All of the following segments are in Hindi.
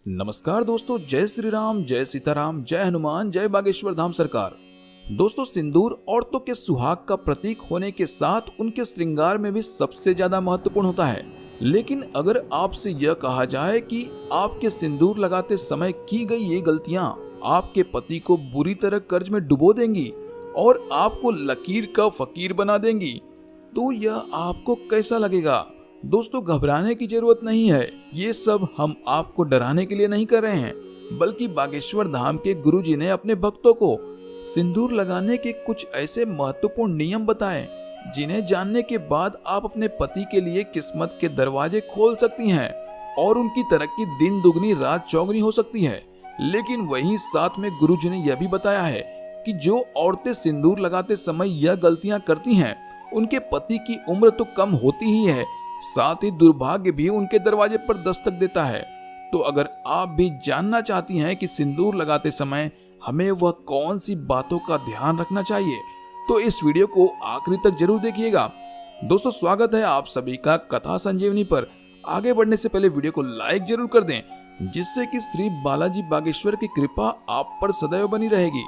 नमस्कार दोस्तों, जय श्री राम, जय सीताराम, जय हनुमान, जय बागेश्वर धाम सरकार। दोस्तों, सिंदूर औरतों के सुहाग का प्रतीक होने के साथ उनके श्रृंगार में भी सबसे ज्यादा महत्वपूर्ण होता है। लेकिन अगर आपसे यह कहा जाए कि आपके सिंदूर लगाते समय की गई ये गलतियां आपके पति को बुरी तरह कर्ज में डुबो देंगी और आपको लकीर का फकीर बना देंगी, तो यह आपको कैसा लगेगा? दोस्तों, घबराने की जरूरत नहीं है। ये सब हम आपको डराने के लिए नहीं कर रहे हैं, बल्कि बागेश्वर धाम के गुरुजी ने अपने भक्तों को सिंदूर लगाने के कुछ ऐसे महत्वपूर्ण नियम बताए जिन्हें जानने के बाद आप अपने पति के लिए किस्मत के दरवाजे खोल सकती हैं और उनकी तरक्की दिन दुगनी रात चौगनी हो सकती है। लेकिन वहीं साथ में गुरुजी ने यह भी बताया है कि जो औरतें सिंदूर लगाते समय यह गलतियां करती हैं, उनके पति की उम्र तो कम होती ही है, साथ ही दुर्भाग्य भी उनके दरवाजे पर दस्तक देता है। तो अगर आप भी जानना चाहती हैं कि सिंदूर लगाते समय हमें वह कौन सी बातों का ध्यान रखना चाहिए, तो इस वीडियो को आखिरी तक जरूर देखिएगा। दोस्तों, स्वागत है आप सभी का कथा संजीवनी पर। आगे बढ़ने से पहले वीडियो को लाइक जरूर कर दें, जिससे कि श्री बालाजी बागेश्वर की कृपा आप पर सदैव बनी रहेगी।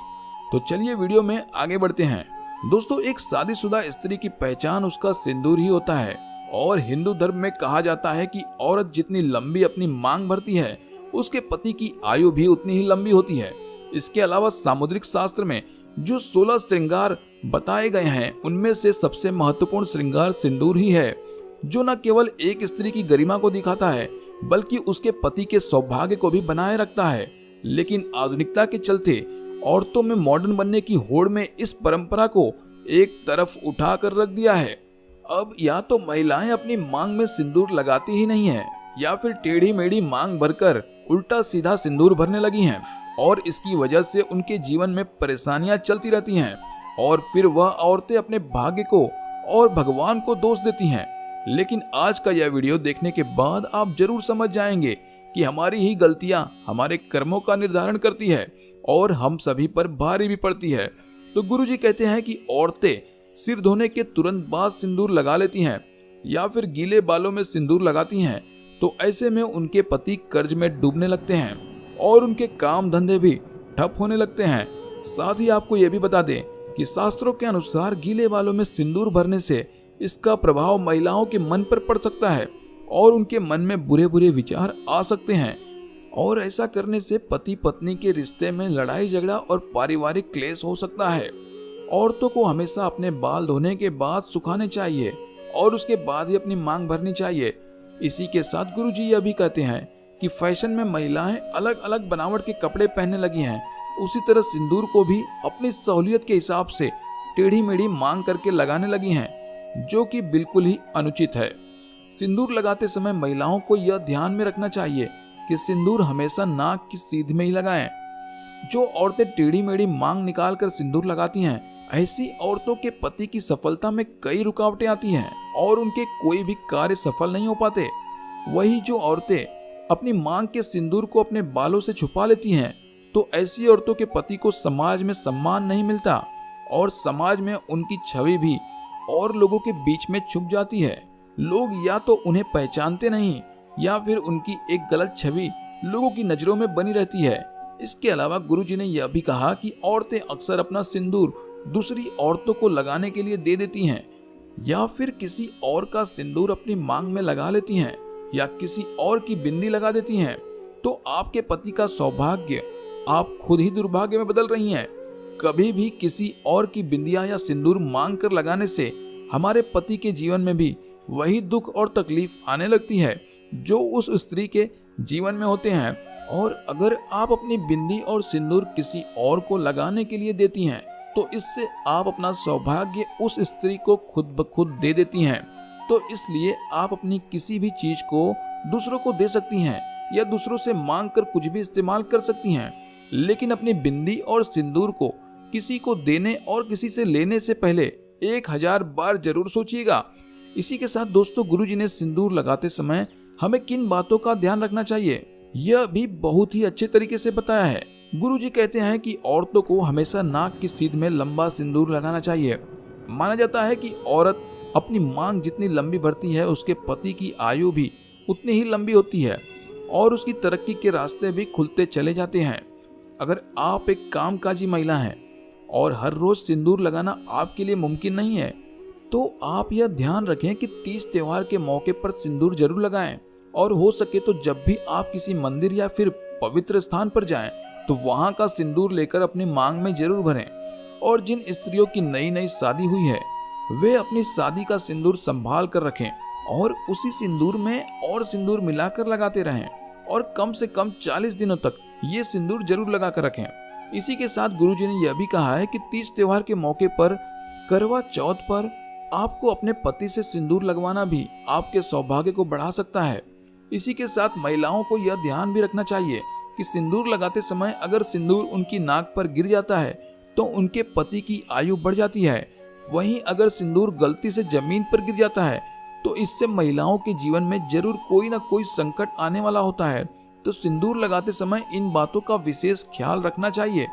तो चलिए वीडियो में आगे बढ़ते हैं। दोस्तों, एक शादीशुदा स्त्री की पहचान उसका सिंदूर ही होता है और हिंदू धर्म में कहा जाता है कि औरत जितनी लंबी अपनी मांग भरती है, उसके पति की आयु भी उतनी ही लंबी होती है। इसके अलावा सामुद्रिक शास्त्र में जो 16 श्रृंगार बताए गए हैं, उनमें से सबसे महत्वपूर्ण श्रृंगार सिंदूर ही है, जो न केवल एक स्त्री की गरिमा को दिखाता है, बल्कि उसके पति के सौभाग्य को भी बनाए रखता है। लेकिन आधुनिकता के चलते औरतों में मॉडर्न बनने की होड़ में इस परंपरा को एक तरफ उठा कर रख दिया है। अब या तो महिलाएं अपनी मांग में सिंदूर लगाती ही नहीं है, या फिर टेढ़ी मेढ़ी मांग भरकर उल्टा सीधा सिंदूर भरने लगी हैं, और इसकी वजह से उनके जीवन में परेशानियां चलती रहती हैं और फिर वह औरतें अपने भाग्य को और भगवान को दोष देती हैं। लेकिन आज का यह वीडियो देखने के बाद आप जरूर समझ जाएंगे कि हमारी ही गलतियां हमारे कर्मों का निर्धारण करती है और हम सभी पर भारी भी पड़ती है। तो गुरुजी कहते हैं कि औरतें सिर धोने के तुरंत बाद सिंदूर लगा लेती हैं या फिर गीले बालों में सिंदूर लगाती हैं, तो ऐसे में उनके पति कर्ज में डूबने लगते हैं और उनके काम धंधे भी ठप होने लगते हैं। साथ ही आपको यह भी बता दें कि शास्त्रों के अनुसार गीले बालों में सिंदूर भरने से इसका प्रभाव महिलाओं के मन पर पड़ सकता है और उनके मन में बुरे बुरे विचार आ सकते हैं, और ऐसा करने से पति पत्नी के रिश्ते में लड़ाई झगड़ा और पारिवारिक क्लेश हो सकता है। औरतों को हमेशा अपने बाल धोने के बाद सुखाने चाहिए और उसके बाद ही अपनी मांग भरनी चाहिए। इसी के साथ गुरुजी यह भी कहते हैं कि फैशन में महिलाएं अलग अलग बनावट के कपड़े पहनने लगी हैं, उसी तरह सिंदूर को भी अपनी सहूलियत के हिसाब से टेढ़ी मेढ़ी मांग करके लगाने लगी हैं, जो कि बिल्कुल ही अनुचित है। सिंदूर लगाते समय महिलाओं को यह ध्यान में रखना चाहिए कि सिंदूर हमेशा नाक की सीध में ही लगाएं। जो औरतें टेढ़ी मेढ़ी मांग निकाल कर सिंदूर लगाती हैं, ऐसी औरतों के पति की सफलता में कई रुकावटें आती हैं और उनके कोई भी कार्य सफल नहीं हो पाते। वही जो औरतें अपनी मांग के सिंदूर को अपने बालों से छुपा लेती हैं, तो ऐसी औरतों के पति को समाज में सम्मान नहीं मिलता और समाज में उनकी छवि भी और लोगों के बीच में छुप जाती है। लोग या तो उन्हें पहचानते नहीं या फिर उनकी एक गलत छवि लोगों की नजरों में बनी रहती है। इसके अलावा गुरुजी ने यह भी कहा कि औरतें अक्सर अपना सिंदूर दूसरी औरतों को लगाने के लिए दे देती हैं, या फिर किसी और का सिंदूर अपनी मांग में लगा लेती हैं, या किसी और की बिंदी लगा देती हैं, तो आपके पति का सौभाग्य आप खुद ही दुर्भाग्य में बदल रही हैं। कभी भी किसी और की बिंदियां या सिंदूर मांग कर लगाने से हमारे पति के जीवन में भी वही दुख और तकलीफ आने लगती है जो उस स्त्री के जीवन में होते हैं। और अगर आप अपनी बिंदी और सिंदूर किसी और को लगाने के लिए देती हैं, तो इससे आप अपना सौभाग्य उस स्त्री को खुद ब खुद दे देती हैं। तो इसलिए आप अपनी किसी भी चीज को दूसरों को दे सकती हैं या दूसरों से मांग कर कुछ भी इस्तेमाल कर सकती हैं, लेकिन अपनी बिंदी और सिंदूर को किसी को देने और किसी से लेने से पहले 1000 बार जरूर सोचिएगा। इसी के साथ दोस्तों, गुरुजी ने सिंदूर लगाते समय हमें किन बातों का ध्यान रखना चाहिए, यह भी बहुत ही अच्छे तरीके से बताया है। गुरुजी कहते हैं कि औरतों को हमेशा नाक की सीध में लंबा सिंदूर लगाना चाहिए। माना जाता है कि औरत अपनी मांग जितनी लंबी भरती है, उसके पति की आयु भी उतनी ही लंबी होती है। और उसकी तरक्की के रास्ते भी खुलते चले जाते हैं। अगर आप एक कामकाजी महिला हैं और हर रोज सिंदूर लगाना आपके लिए मुमकिन नहीं है, तो आप यह ध्यान रखें कि तीज त्योहार के मौके पर सिंदूर जरूर लगाएं। और हो सके तो जब भी आप किसी मंदिर या फिर पवित्र स्थान पर जाएं, तो वहां का सिंदूर लेकर अपनी मांग में जरूर भरें। और जिन स्त्रियों की नई नई शादी हुई है, वे अपनी शादी का सिंदूर संभाल कर रखें और उसी सिंदूर में और सिंदूर मिलाकर लगाते रहें और कम से कम 40 दिनों तक ये सिंदूर जरूर लगा कर रखें। इसी के साथ गुरुजी ने यह भी कहा है कि तीज त्योहार के मौके पर करवा चौथ पर आपको अपने पति से सिंदूर लगवाना भी आपके सौभाग्य को बढ़ा सकता है। इसी के साथ महिलाओं को यह ध्यान भी रखना चाहिए कि सिंदूर लगाते समय अगर सिंदूर उनकी नाक पर गिर जाता है तो उनके पति की आयु बढ़ जाती है। वहीं अगर सिंदूर गलती से जमीन पर गिर जाता है तो इससे महिलाओं के जीवन में जरूर कोई ना कोई संकट आने वाला होता है। तो सिंदूर लगाते समय इन बातों का विशेष ख्याल रखना चाहिए।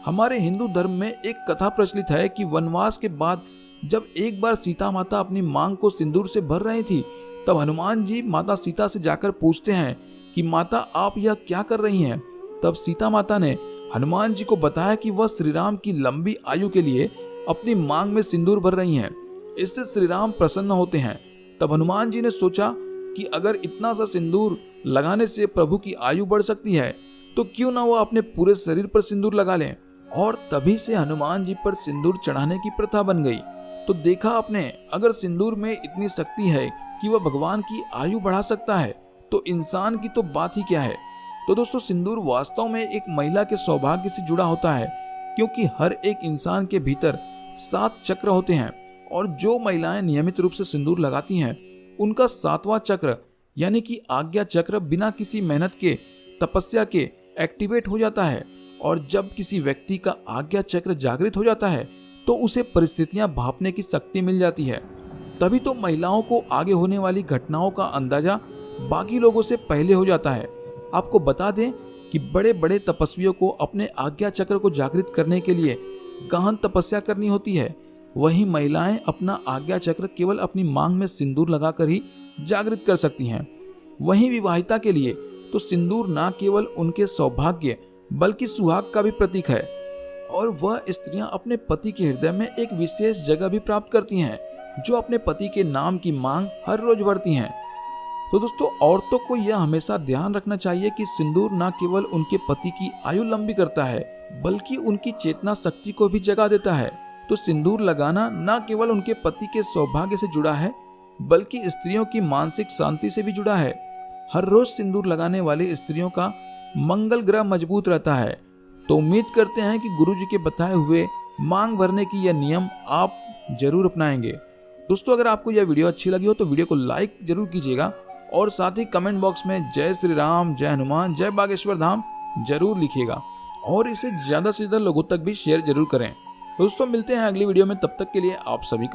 हमारे हिंदू धर्म में एक कथा प्रचलित है कि वनवास के बाद जब एक बार सीता माता अपनी मांग को सिंदूर से भर रही थी, तब हनुमान जी माता सीता से जाकर पूछते हैं कि माता आप यह क्या कर रही हैं। तब सीता माता ने हनुमान जी को बताया कि वह श्री राम की लंबी आयु के लिए अपनी मांग में सिंदूर भर रही हैं। इससे श्री राम प्रसन्न होते हैं। तब हनुमान जी ने सोचा कि अगर इतना सा सिंदूर लगाने से प्रभु की आयु बढ़ सकती है, तो क्यों ना वह अपने पूरे शरीर पर सिंदूर लगा लें। और तभी से हनुमान जी पर सिंदूर चढ़ाने की प्रथा बन गई। तो देखा आपने, अगर सिंदूर में इतनी शक्ति है कि वह भगवान की आयु बढ़ा सकता है, तो इंसान की तो बात ही क्या है। तो दोस्तों, सिंदूर वास्तव में एक महिला के सौभाग्य से जुड़ा होता है, क्योंकि हर एक इंसान के भीतर 7 चक्र होते हैं और जो महिलाएं नियमित रूप से सिंदूर लगाती हैं, उनका 7वां चक्र यानी कि आज्ञा चक्र बिना किसी मेहनत के, तपस्या के एक्टिवेट हो जाता है। और जब किसी व्यक्ति का आज्ञा चक्र जागृत हो जाता है, तो उसे परिस्थितियां भांपने की शक्ति मिल जाती है। तभी तो महिलाओं को आगे होने वाली घटनाओं का अंदाजा बाकी लोगों से पहले हो जाता है। आपको बता दें कि बड़े बड़े तपस्वियों को अपने आज्ञा चक्र को जागृत करने के लिए गहन तपस्या करनी होती है। वहीं महिलाएं अपना आज्ञा चक्र केवल अपनी मांग में सिंदूर लगाकर ही जागृत कर सकती हैं। वहीं विवाहिता के लिए तो सिंदूर न केवल उनके सौभाग्य बल्कि सुहाग का भी प्रतीक है और वह स्त्रियां अपने पति के हृदय में एक विशेष जगह भी प्राप्त करती हैं, जो अपने पति के नाम की मांग हर रोज भरती हैं। तो दोस्तों, औरतों को यह हमेशा ध्यान रखना चाहिए कि सिंदूर न केवल उनके पति की आयु लंबी करता है, बल्कि उनकी चेतना शक्ति को भी जगा देता है। तो सिंदूर लगाना न केवल उनके पति के सौभाग्य से जुड़ा है, बल्कि स्त्रियों की मानसिक शांति से भी जुड़ा है। हर रोज सिंदूर लगाने वाली स्त्रियों का मंगल ग्रह मजबूत रहता है। तो उम्मीद करते हैं कि गुरुजी के बताए हुए मांग भरने की यह नियम आप जरूर अपनाएंगे। दोस्तों, अगर आपको यह वीडियो अच्छी लगी हो तो वीडियो को लाइक जरूर कीजिएगा और साथ ही कमेंट बॉक्स में जय श्री राम, जय हनुमान, जय बागेश्वर धाम जरूर लिखिएगा और इसे ज्यादा से ज्यादा लोगों तक भी शेयर जरूर करें। दोस्तों, मिलते हैं अगली वीडियो में, तब तक के लिए आप सभी का